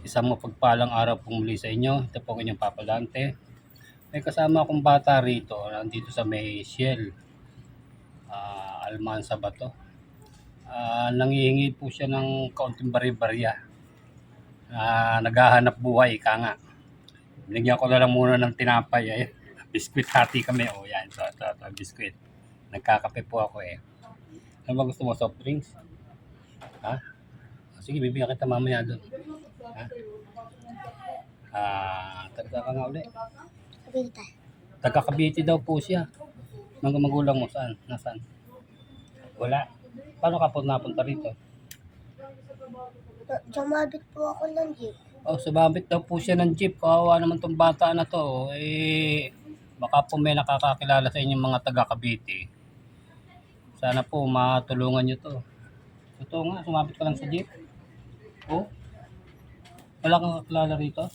Isang mapagpalang araw po muli sa inyo. Ito po ang inyong Papa Dante. May kasama akong bata rito, nandito sa may Shell, Almansa ba to? Nangihingi po siya ng kaunting bari-barya. Naghahanap buhay, ika nga. Binigyan ko na lang muna ng tinapay. Ay, biskwit hati kami. O yan, ito, biskwit. Nagkakape po ako eh. Ano ba gusto mo, soft drinks? Ha? Sige, bibigyan kita mamaya doon. Taga ka nga ulit. Cavite. Taga Cavite daw po siya. Mga magulang mo saan? Nasaan? Wala. Paano ka po napunta rito? Sumabit po ako ng jeep. Sumabit daw po siya ng jeep. Kawawa naman tong bata na to. Baka po may nakakakilala sa inyong mga taga Cavite. Sana po matulungan nyo to. Totoo nga, sumabit ka lang sa jeep. Wala kang kakilala rito?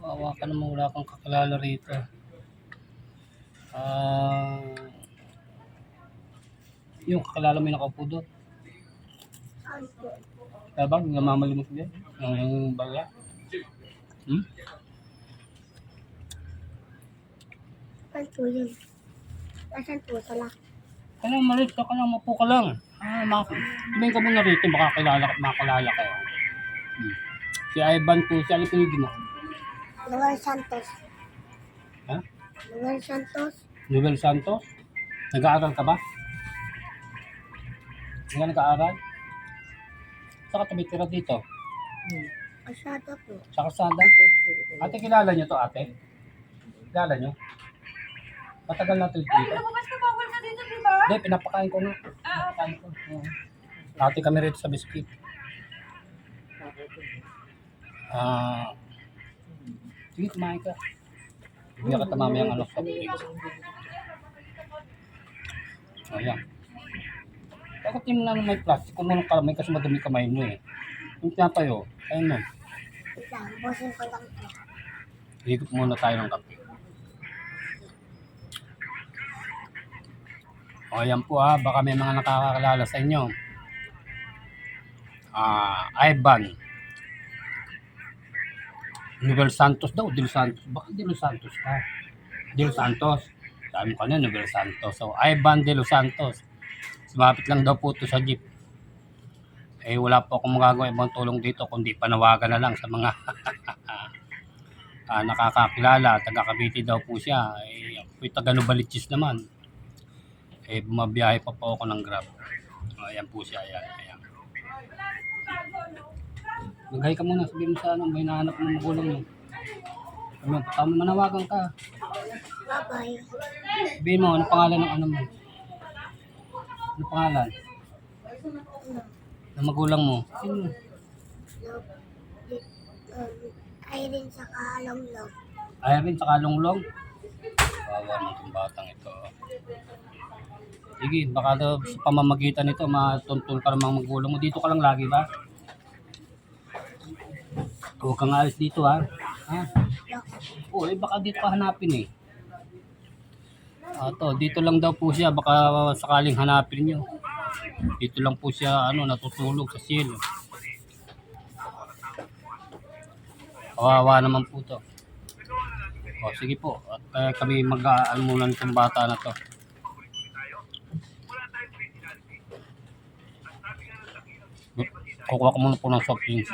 Kawawa ka naman, wala kang kakilala rito. Yung kakilala mo yung nakaupo doon. Saan po? Kaya ba? Namamalimos din? Yung bagay? Saan po yun? Nasaan po sila? Kaya malit ka lang, mapo ka lang. Tumingin ka muna rito, makakalala kayo. Si Ivan po, si ano pinigin mo? Noel Santos. Ha? Noel Santos? Noel Santos? Nag-aaral ka ba? Hindi ka nag-aaral? Saan ka tumitira dito? Asada po. Sa Kasada? Ate, kilala nyo to ate? Kilala nyo? Matagal na ito dito? Lumabas ka, bawal ka dito, di ba? Hindi, pinapakain ko nga. Pinapakain ko. Ate kami rito sa biscuit. Sige, kumain ka. Bigyan ka mamayang ano sa drinks. Ayan. Bakit yung na may plastic kung anong kalamay kasi madumi kamay mo eh. Yung tinapay ayun mo. Wait lang, bosin ko lang po. Higop muna tayo ng kape. Ayan po baka may mga nakakakalala sa inyo. Ivan Noel Santos daw, Del Santos. Baka Del Santos ka. Del Santos. Sabi mo kanina, Noel Santos. So, Ivan De Los Santos. Sumapit lang daw po ito sa jeep. Wala po akong magagawa ibang tulong dito kundi panawagan na lang sa mga nakakakilala. Taga Cavite daw po siya. Ako'y taga Novaliches naman. Bumabiyahe pa po ako ng Grab. Ayan po siya. Ayan. Mag-hi ka muna, sabihin mo sa may nahanap ng magulang mo. Manawagan ka. Bye-bye. Sabihin mo, ano pangalan ng ano mo? Ano pangalan? Ng magulang mo? Sino? Irene sa Kalonglong. Irene sa Kalonglong? Bawa mo itong batang ito. Sige, baka daw sa pamamagitan nito, matuntun ka ng mga magulang mo. Dito ka lang lagi ba? Huwag kang alis dito ha? Baka dito ka hanapin eh. Dito lang daw po siya, baka sakaling hanapin nyo. Dito lang po siya natutulog sa cielo. Kawawa naman po to. Sige po, at kami mag-aal muna nitong bata na to. Kukuha ko muna po ng soft drinks.